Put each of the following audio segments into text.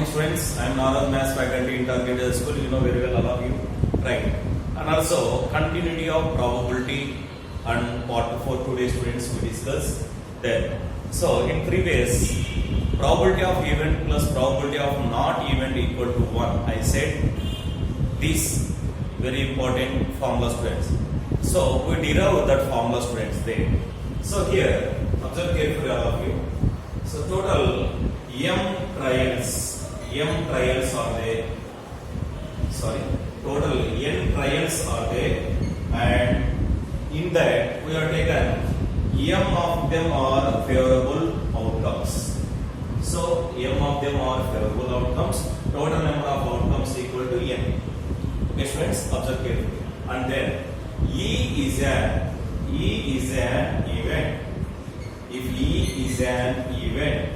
morning, students. I am Narav, Maths faculty in Targeted School. You know very well, all of you, right? And also continuity of probability and part 4 today, students, we discuss that. So in previous, probability of event plus probability of not event equal to 1. I said this very important formula, students. So we derive that formula, students. There. So here, observe carefully, all of you. So total m trials are there. Total n trials are there, and in that we have taken m of them are favorable outcomes. So m of them are favorable outcomes. Total number of outcomes equal to n. Okay, friends, observe carefully. And then E is an event. If E is an event,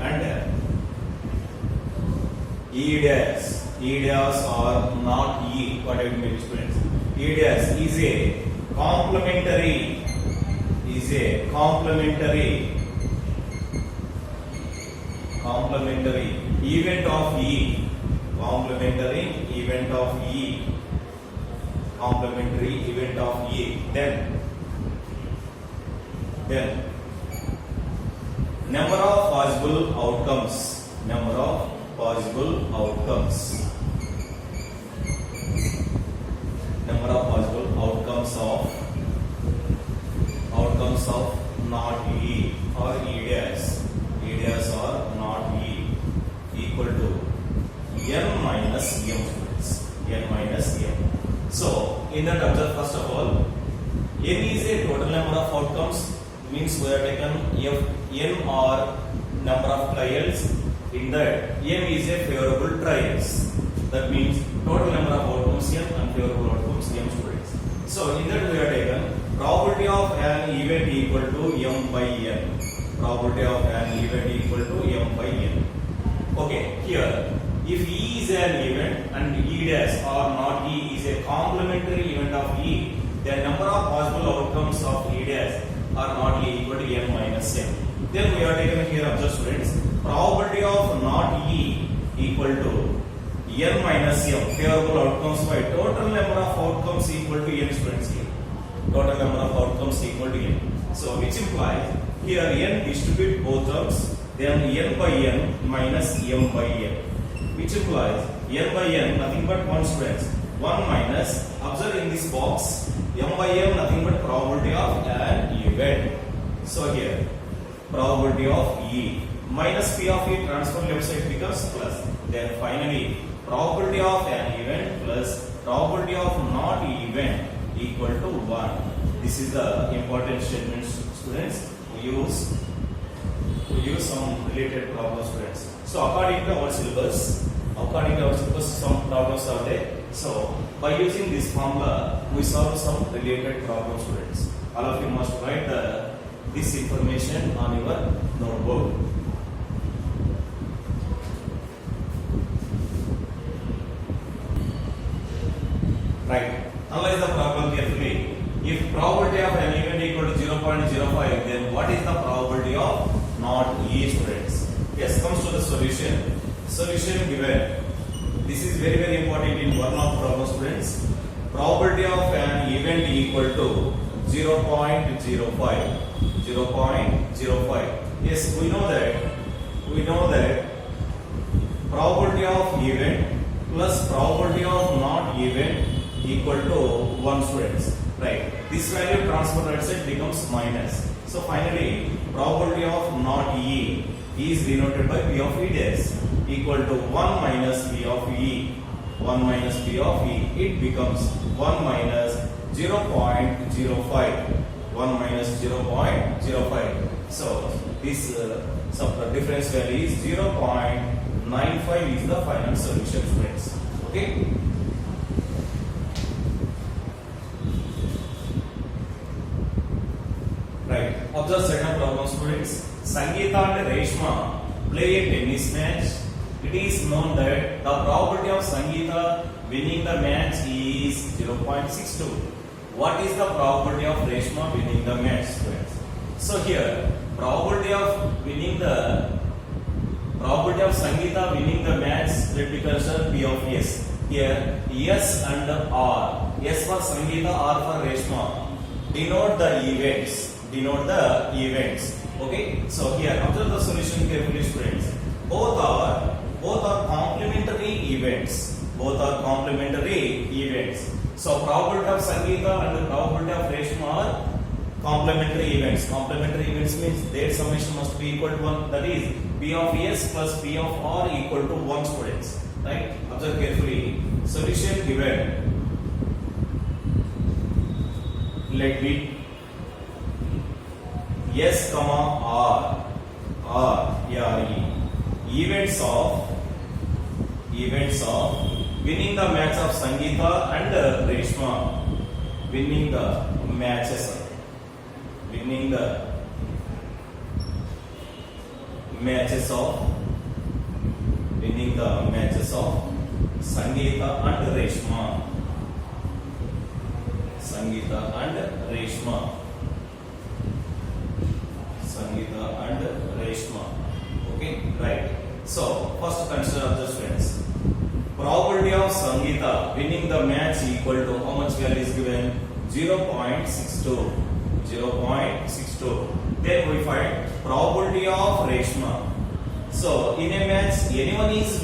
and E dash or not E, whatever may be, students. E dash is a complementary event of E. Complementary event of E. Then number of possible outcomes. Of not E or E dash or not E equal to n minus m, students. N minus m. So in that, observe first of all, n is a total number of outcomes, means we have taken n or number of trials. In that, m is a favorable trials. That means total number of outcomes n and favorable outcomes m, students. So in that we have taken probability of an event equal to m by n. Probability of an event equal to m by n. Okay, here if E is an event and E dash or not E is a complementary event of E, then number of possible outcomes of E dash or not E equal to n minus m. Then we are taken here, observe, students, probability of not E equal to n minus m, favorable outcomes by total number of outcomes equal to n, students. Here total number of outcomes equal to n. So which implies here n distribute both terms, then n by n minus m by n, which implies n by n nothing but 1, students. 1 minus, observe in this box, m by m nothing but probability of an event. So here probability of E minus p of E, transfer left side becomes plus. Then finally probability of an event plus probability of not event equal to 1. This is the important statement, students. We use some related problems, students. So according to our syllabus, some problems are there. So by using this formula, we solve some related problems, students. All of you must write this information on your notebook. Right. Analyze the problem carefully. If probability of an event equal to 0.05, then what is the probability of not E, students? Yes, comes to the solution. Solution given. This is very, very important in one of problem, students. Probability of an event equal to 0.05. Yes, we know that probability of event plus probability of not event equal to 1, students. Right. This value transfer right side becomes minus. So finally, probability of not E is denoted by P of E dash equal to 1 minus P of E. 1 minus P of E. It becomes 1 minus 0.05. 1 minus 0.05. So this difference value is 0.95 is the final solution, friends. Okay. Right. Observe second problem, students. Sangeeta and Reshma play a tennis match. It is known that the probability of Sangeeta winning the match is 0.62. What is the probability of Reshma winning the match, students? So here probability of winning the probability of Sangeeta winning the match, let me consider P of S. Here S and R. S for Sangeeta, R for Reshma. Denote the events. Denote the events. Okay. So here observe the solution carefully, students. Both are complementary events. Both are complementary events. So probability of Sangeeta and the probability of Reshma are complementary events. Complementary events means their summation must be equal to 1. That is P of S plus P of R equal to 1, students. Right? Observe carefully. Solution given. Let me S comma R events of winning the match of Sangeeta and Reshma. Winning the matches of Sangeeta and Reshma. Okay, right. So first consider the students. Probability of Sangeeta winning the match equal to how much value is given? 0.62. Then we find probability of Reshma. So in a match, anyone is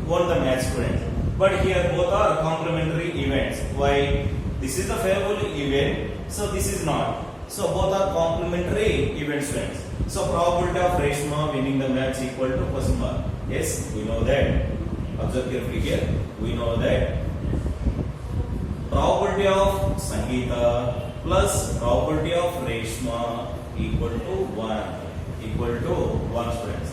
won the match, student. But here both are complementary events. Why? This is a favorable event, so this is not. So both are complementary events, students. So probability of Reshma winning the match equal to question mark. Yes, we know that. Observe carefully here. We know that probability of Sangeeta plus probability of Reshma equal to 1. Students.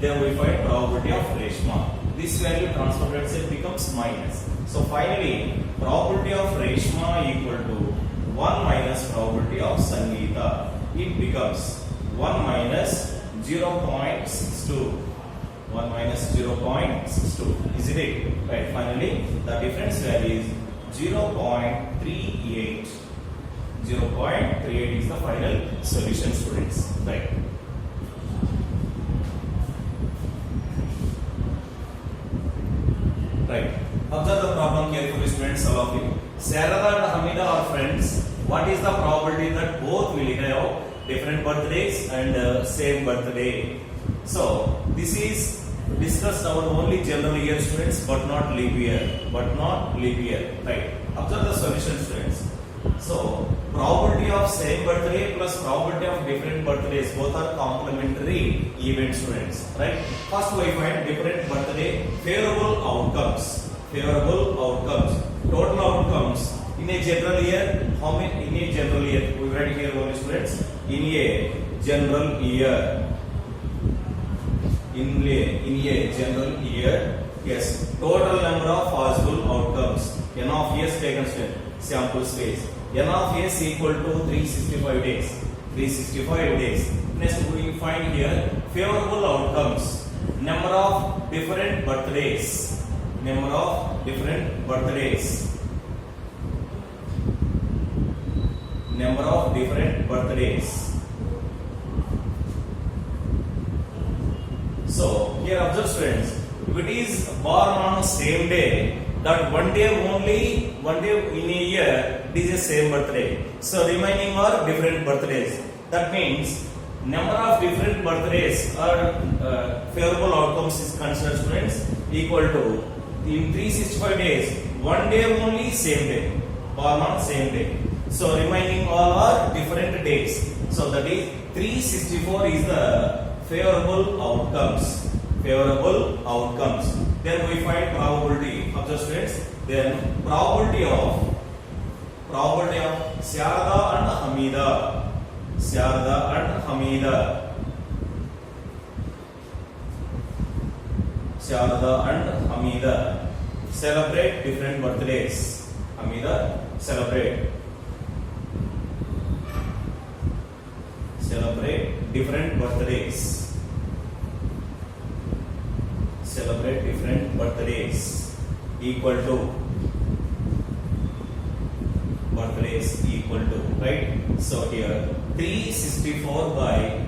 Then we find probability of Reshma. This value transferred, let's say, becomes minus. So finally, probability of Reshma equal to 1 minus probability of Sangeeta. It becomes 1 minus 0.62. 1 minus 0.62. Isn't it? Right. Finally, the difference value is 0.38. 0.38 is the final solution, students. Right. Right. Observe the problem carefully, students. All of you. Sarada and Hamida are friends. What is the probability that both will have different birthdays and same birthday? So this is discussed about only general year, students, but not leap year. Right. Observe the solution, students. So probability of same birthday plus probability of different birthdays, both are complementary event, students. Right. First we find different birthday favorable outcomes. Total outcomes in a general year. How many in a general year? We write here only, students. In a general year. Yes, total number of possible outcomes. N of S taken sample space. N of S equal to 365 days. Next we find here favorable outcomes. Number of different birthdays. So here observe, students, if it is born on same day, that one day in a year, it is the same birthday. So remaining are different birthdays. That means number of different birthdays or favorable outcomes is considered, students, equal to in 365 days, one day only same day, born on same day. So remaining all are different days. So that is 364 is the favorable outcomes. Then we find probability of the students. Then probability of Sharada and Hamida celebrate different birthdays. Hamida celebrate different birthdays. Equal to birthday space equal to, right? So here 364 by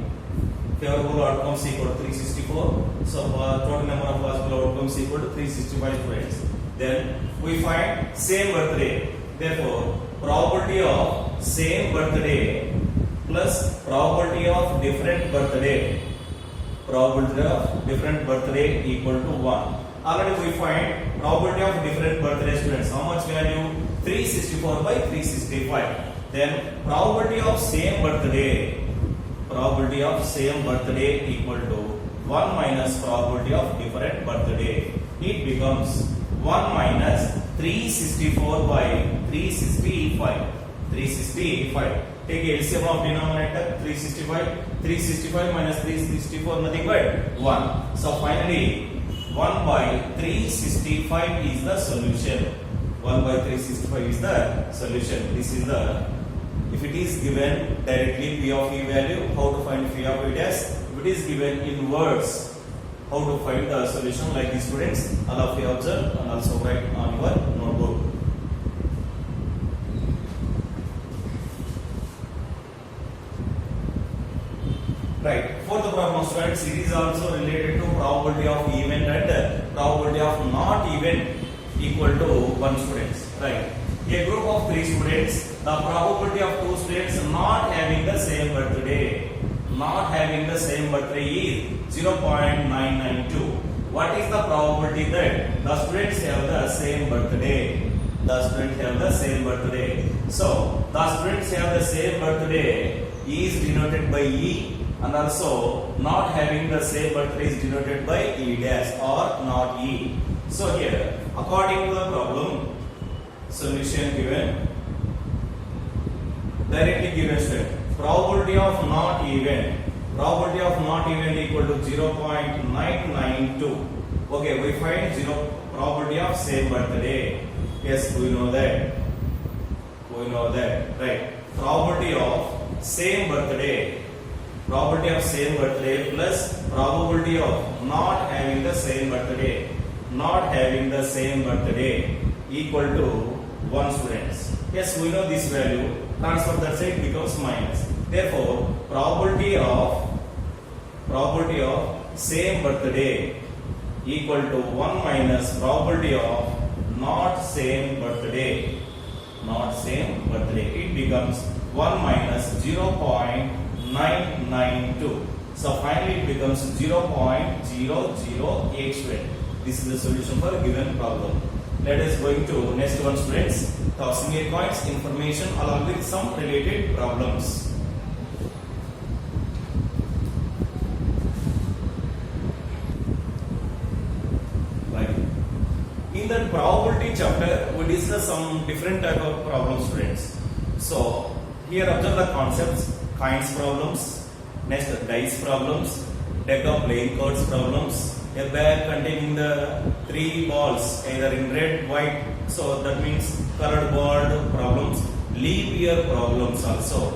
favorable outcomes equal to 364. So total number of possible outcomes equal to 365 students. Then we find same birthday. Therefore, probability of same birthday plus probability of different birthday. Probability of different birthday equal to 1. Already we find probability of different birthday students. How much value? 364 by 365. Then probability of same birthday. Probability of same birthday equal to 1 minus probability of different birthday. It becomes 1 minus 364 by 365. 365. Take LCM of denominator 365. 365 minus 364 nothing but 1. So finally 1 by 365 is the solution. 1 by 365 is the solution. This is the, if it is given directly P of E value, how to find Phi of E dash? If it is given in words, how to find the solution like these students? All of you observe and also write on your notebook. Right. For the problem students, it is also related to probability of event and probability of not event equal to 1 students. Right. A group of 3 students, the probability of 2 students not having the same birthday, is 0.992. What is the probability that the students have the same birthday? So the students have the same birthday is denoted by E, and also not having the same birthday is denoted by E dash or not E. So here, according to the problem, solution given, directly given student, probability of not event equal to 0.992. Okay, we find probability of same birthday. Yes, we know that, right? Probability of same birthday plus probability of not having the same birthday equal to 1 students. Yes, we know this value. Transfer that side becomes minus. Therefore, probability of same birthday equal to 1 minus probability of not same birthday. It becomes 1 minus 0.992. So finally it becomes 0.008 student. This is the solution for a given problem. Let us going to next one students. Tossing a coins information along with some related problems. Right. In the probability chapter, we discuss some different type of problems, students. So here observe the concepts: coins problems, next dice problems, deck of playing cards problems, a bag containing the 3 balls either in red, white, so that means colored ball problems, leap year problems also,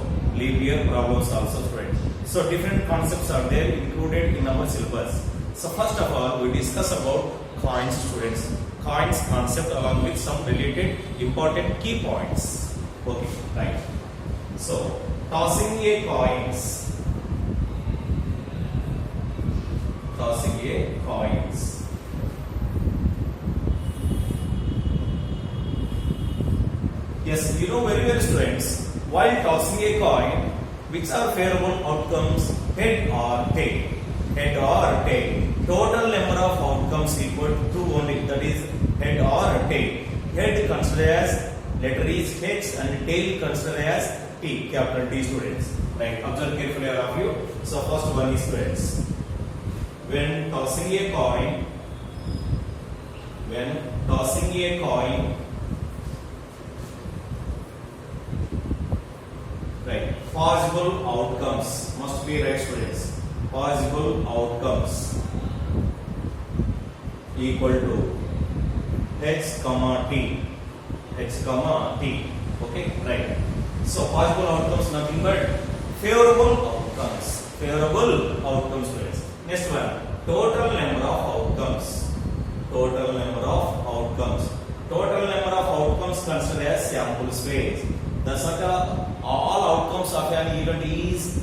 friends. So different concepts are there included in our syllabus. So first of all, we discuss about coins, students. Coins concept along with some related important key points. Okay, right. So tossing a coins. Yes, you know very well, students. While tossing a coin, which are favorable outcomes, head or tail? Total number of outcomes equal to 2 only, that is head or tail. Head considered as letter is H and tail considered as T, capital T, students. Right, observe carefully all of you. So first one is, students, when tossing a coin, right, possible outcomes must be right, students. Possible outcomes equal to H comma T. Okay, right. So possible outcomes nothing but favorable outcomes, students. Next one, total number of outcomes. Total number of outcomes considered as sample space. The circle of all outcomes of an event is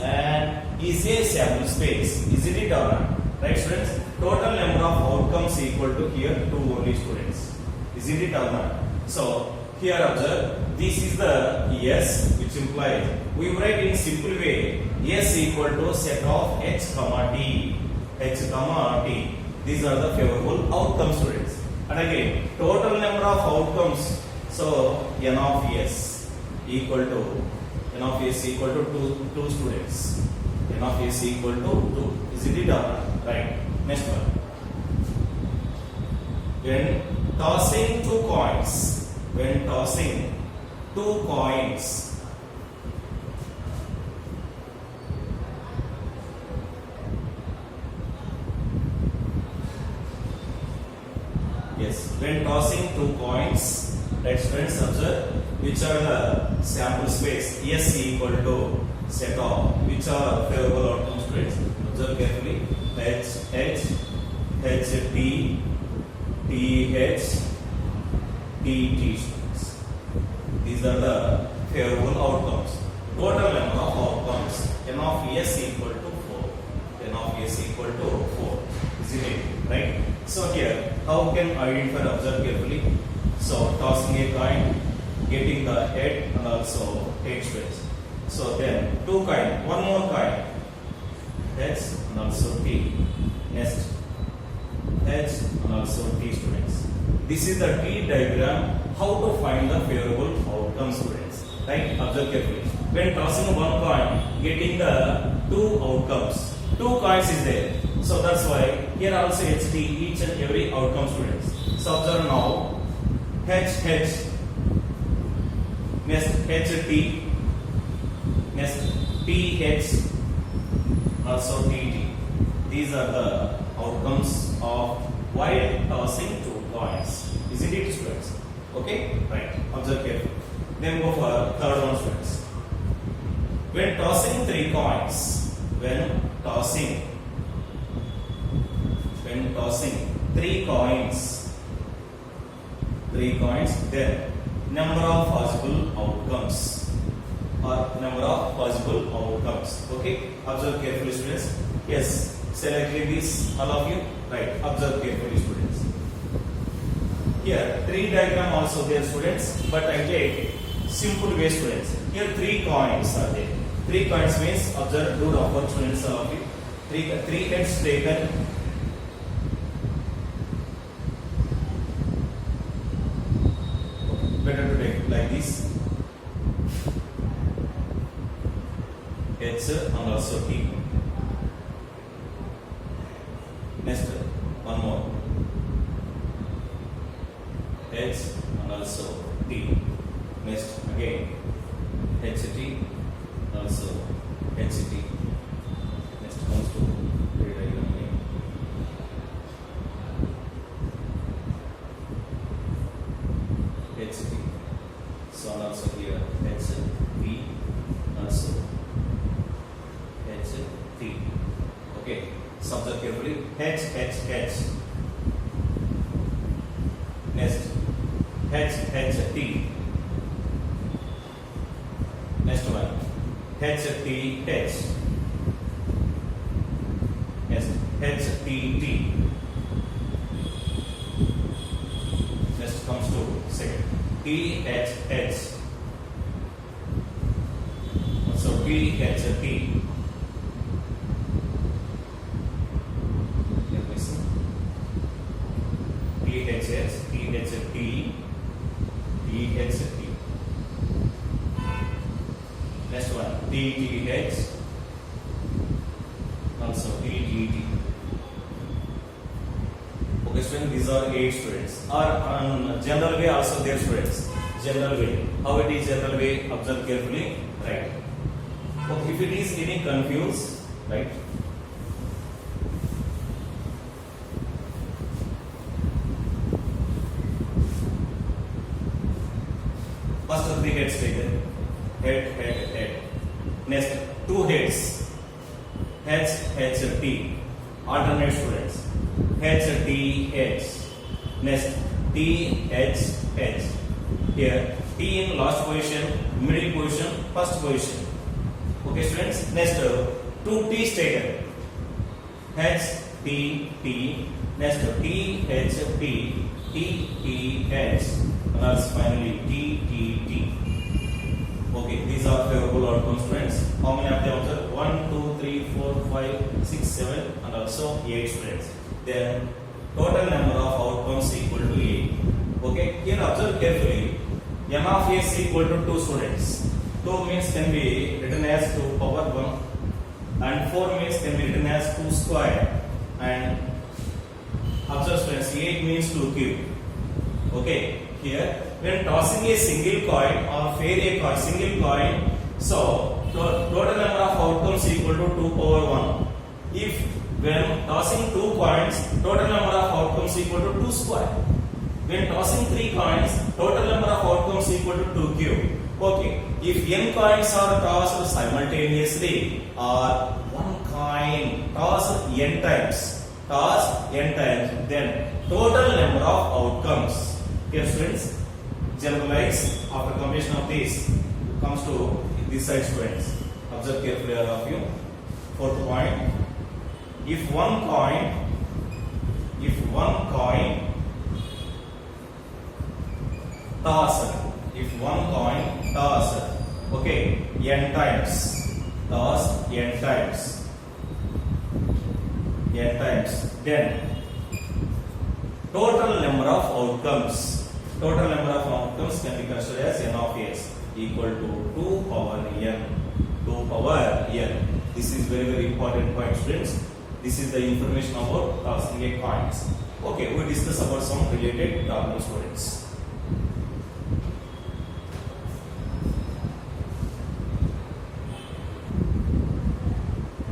a sample space. Isn't it or not? Right, students? Total number of outcomes equal to here 2 only students. Isn't it or not? So here observe, this is the S, which implies we write in simple way S equal to set of H comma T. H comma T. These are the favorable outcomes, students. And again, total number of outcomes. So N of S equal to two students. N of S equal to 2. Isn't it or not? Right. Next one. When tossing two coins, yes, when tossing two coins, right, students, observe which are the sample space. S equal to set of which are favorable outcomes, students. Observe carefully. H T T H T T, students. These are the favorable outcomes. Total number of outcomes. N of S equal to 4. N of S equal to 4. Isn't it? Right? So here, how can identify? Observe carefully. So tossing a coin, getting the head and also head space. So then two coin, one more coin, H and also T. Next H and also T, students. This is the T diagram. How to find the favorable outcomes, students? Right? Observe carefully. When tossing one coin, getting the two outcomes. Two coins is there. So that's why here also HT, each and every outcome, students. So observe now. H, next HT, next TH, also TT. These are the outcomes of while tossing two coins. Isn't it, students? Okay? Right. Observe carefully. Then go for third one, students. When tossing three coins, then number of possible outcomes. Okay? Observe carefully, students. Yes. Select this, all of you. Right. Observe carefully, students. Here, three diagram also there, students. But I take simple way, students. Here, three coins are there. Three coins means, observe, do the work, students, all of you. Three heads taken. Better to take like this. H and also T. Next, one more. H and also T. Next, again HT and also HT. Next comes to three diagram again. HT. So and also here HT, also HT. Okay. So observe carefully. H. Next T. Next one HT. Next HTT. Next comes to second TH. So THT. THT. Next one TTH. Also TTT. Okay, students, these are 8 students. Or on general way also there, students. General way. How it is general way? Observe carefully. Right. Okay, if it is any confused, right? First 3 heads taken. Head. Next 2 heads. T. Alternate students. T. Next T. Here T in last position, middle position, first position. Okay, students. Next, 2T stated. H T T. Next, T H T T T H. And finally T T T. Okay, these are favorable outcomes, friends. How many have they observed? 1, 2, 3, 4, 5, 6, 7, and also 8 students. Then total number of outcomes equal to 8. Okay, here observe carefully. N of S equal to 2 students. 2 means can be written as 2 power 1, and 4 means can be written as 2 square. And observe students, 8 means 2 cube. Okay, here when tossing a single coin or fair a coin, single coin, so total number of outcomes equal to 2 power 1. If when tossing 2 coins, total number of outcomes equal to 2 square. When tossing 3 coins, total number of outcomes equal to 2 cube. Okay, if n coins are tossed simultaneously or one coin tossed n times, then total number of outcomes. Here students, generalize after combination of this comes to this side students. Observe carefully all of you. Fourth point. If one coin tossed, okay, n times, then total number of outcomes can be considered as n of s equal to 2 power n. This is very, very important point, students. This is the information about tossing a coins. Okay, we discuss about some related problems, students.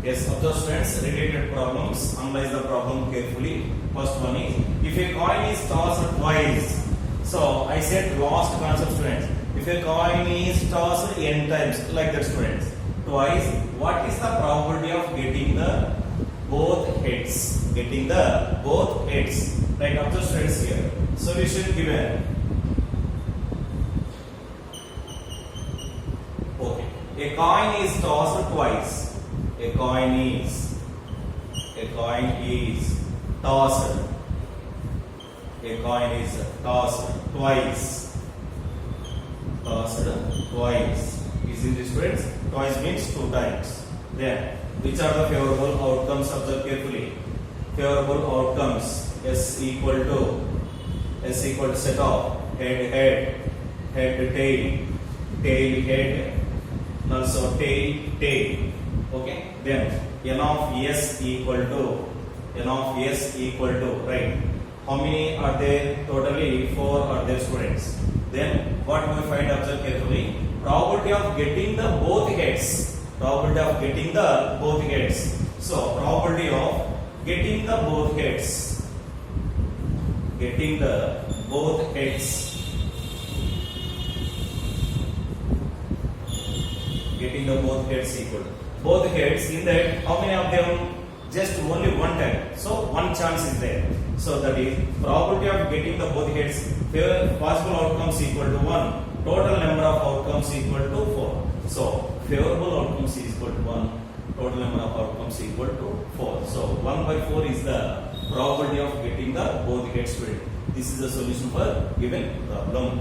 Yes, observe students, related problems. Analyze the problem carefully. First one is, if a coin is tossed twice. So I said last concept, students. If a coin is tossed n times, like that, students, twice, what is the probability of getting the both heads? Right, observe students here. Solution given. Okay, a coin is tossed twice. A coin is tossed twice. Is it students? Twice means 2 times. Then which are the favorable outcomes? Observe carefully. Favorable outcomes. S equal to set of head, tail, head, and also tail. Okay. Then n of s equal to right. How many are there? Totally 4 are there, students. Then what we find? Observe carefully. Probability of getting the both heads. So probability of getting the both heads. Equal. Both heads, in that how many of them? Just only one time. So one chance is there. So that is probability of getting the both heads. Possible outcomes equal to 1. Total number of outcomes equal to 4. So favorable outcomes is equal to 1. Total number of outcomes equal to 4. So 1 by 4 is the probability of getting the both heads. This is the solution for given problem.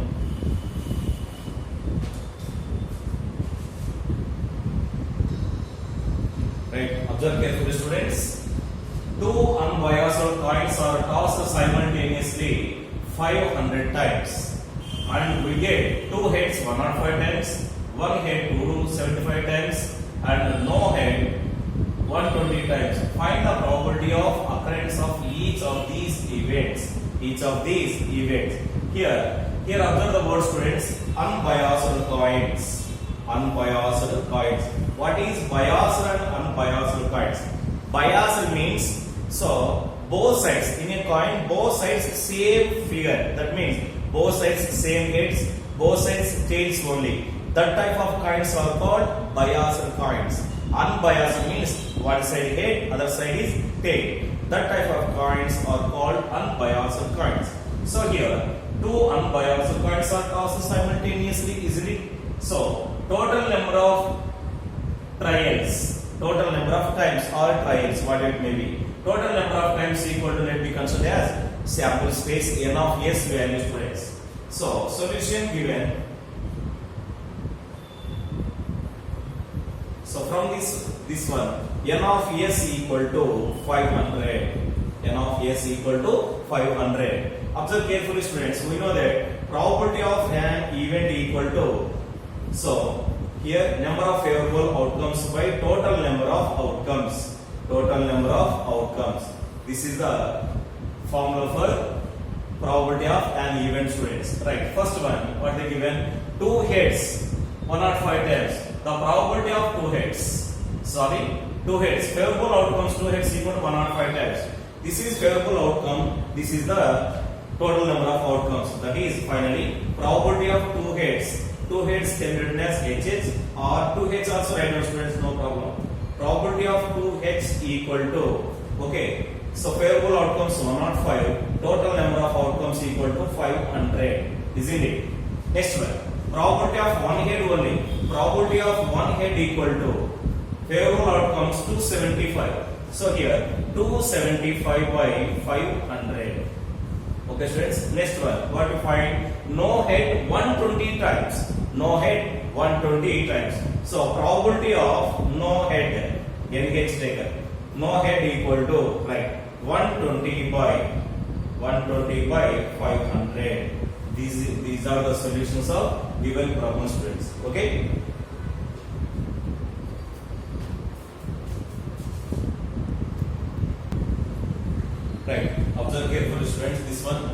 Right, observe carefully, students. 2 unbiased coins are tossed simultaneously 500 times, and we get 2 heads 105 times, 1 head 275 times, and no head 120 times. Find the probability of occurrence of each of these events. Here observe the word, students. Unbiased coins. What is biased and unbiased coins? Biased means, so both sides in a coin, both sides same figure. That means both sides same heads, both sides tails only. That type of coins are called biased coins. Unbiased means one side head, other side is tail. That type of coins are called unbiased coins. So here two unbiased coins are tossed simultaneously, isn't it? So total number of trials, total number of times or trials, what it may be, total number of times equal to, let me consider as sample space n of s value students. So solution given. So from this one, n of s equal to 500. N of s equal to 500. Observe carefully students. We know that probability of an event equal to, so here number of favorable outcomes by total number of outcomes. Total number of outcomes. This is the formula for probability of an event students. Right. First one, what they given? 2 heads 105 times. The probability of 2 heads. Sorry, 2 heads. Favorable outcomes 2 heads equal to 105 times. This is favorable outcome. This is the total number of outcomes. That is finally probability of 2 heads. 2 heads can be written as HH or 2 heads also write down students, no problem. Probability of 2 heads equal to, okay, so favorable outcomes 105, total number of outcomes equal to 500, isn't it? Next one, probability of 1 head only. Probability of 1 head equal to favorable outcomes 275. So here 275 by 500. Okay students, next one, what we find? No head 120 times. No head 120 times. So probability of no head, NH taken, no head equal to, right, 120 by 500. These are the solutions of given problem students. Okay. Right. Observe carefully students. This one.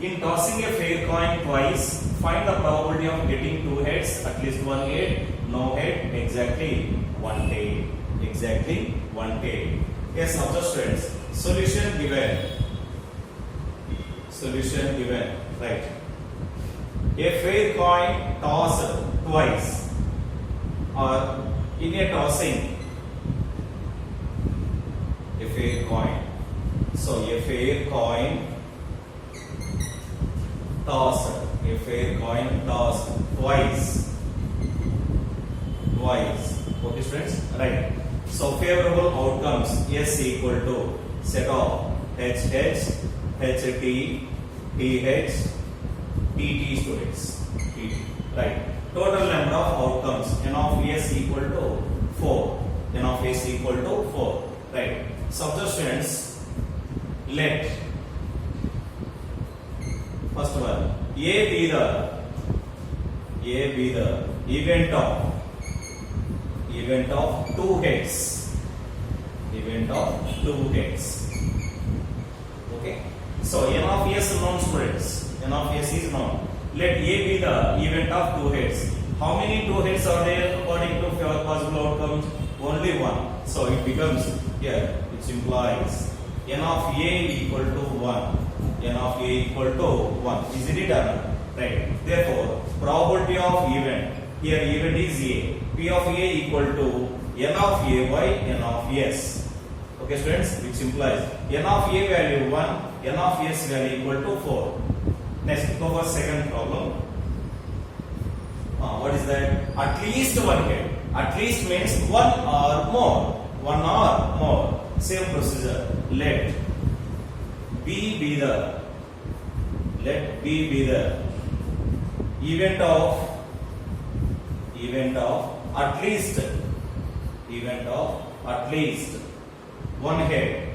In tossing a fair coin twice, find the probability of getting 2 heads, at least 1 head, no head, exactly 1 head. Exactly 1 head. Yes, observe students. Solution given. Solution given. Right. A fair coin tossed twice, or in a tossing, a fair coin. So a fair coin tossed, a fair coin tossed twice. Okay students, right. So favorable outcomes S equal to set of HH, HT, TH, TT students. TT, right. Total number of outcomes N of S equal to 4. N of S equal to 4. Right. Subject students, let first one A be the event of 2 heads. Event of 2 heads. Okay. So N of S known students. N of S is known. Let A be the event of 2 heads. How many 2 heads are there according to possible outcomes? Only 1. So it becomes here, which implies N of A equal to 1. N of A equal to 1. Isn't it or not? Right. Therefore, probability of event, here event is A. P of A equal to N of A by N of S. Okay students, which implies N of A value 1, N of S value equal to 4. Next, go for second problem. What is that? At least 1 head. At least means 1 or more. 1 or more. Same procedure. Let B be the event of at least 1 head.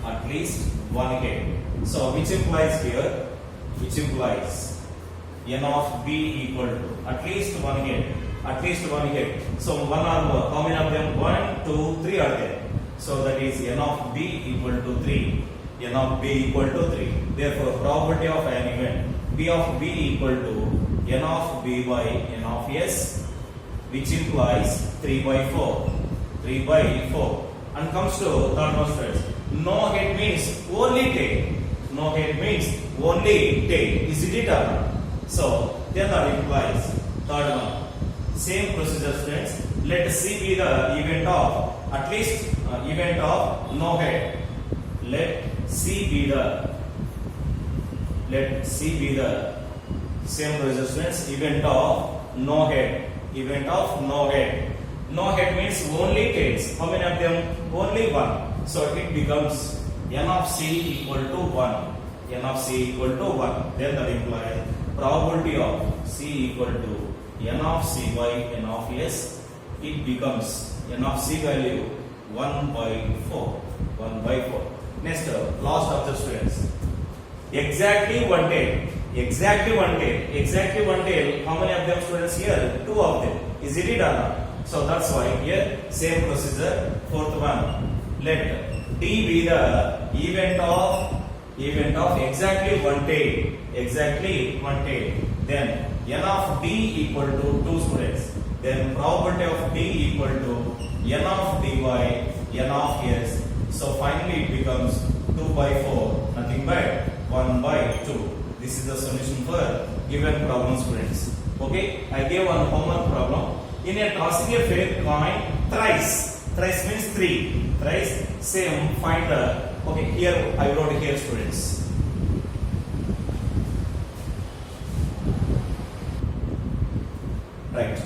At least 1 head. So which implies here? Which implies N of B equal to at least 1 head. At least 1 head. So 1 or more. How many of them? 1, 2, 3 are there. So that is N of B equal to 3. N of B equal to 3. Therefore, probability of an event P of B equal to N of B by N of S, which implies 3 by 4. 3 by 4. And comes to third one students. No head means only tail. No head means only tail. Is it or not? So then that implies third one. Same procedure students. Let C be the event of at least event of no head. Let C be the Let C be the same resistance. Event of no head. Event of no head. No head means only tails. How many of them? Only one. So it becomes n of C equal to 1. N of C equal to 1. Then that implies probability of C equal to n of C by n of S. It becomes n of C value 1 by 4. 1 by 4. Next, last of the students. Exactly one tail. Exactly one tail. Exactly one tail. How many of them students here? 2 of them. Is it or not? So that's why here same procedure. Fourth one. Let D be the event of exactly one tail. Exactly one tail. Then n of D equal to 2 students. Then probability of D equal to n of D by n of S. So finally it becomes 2 by 4. Nothing but 1 by 2. This is the solution for given problem, students. Okay, I gave one homework problem. In a tossing a fair coin thrice. Thrice means 3. Thrice, same, find the. Okay, here I wrote here, students. Right.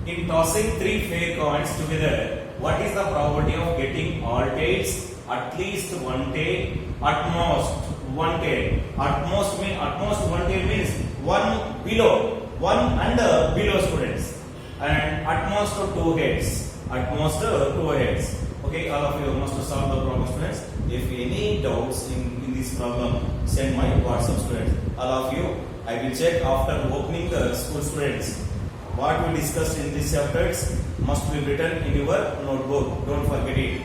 In tossing 3 fair coins together, what is the probability of getting all tails? At least one tail, at most one tail. At most one tail means one below, one under below, students. And at most 2 heads. At most 2 heads. Okay, all of you must solve the problem, students. If any doubts in this problem, send my WhatsApp, students. All of you, I will check after opening the school, students. What we discussed in these chapters must be written in your notebook. Don't forget it.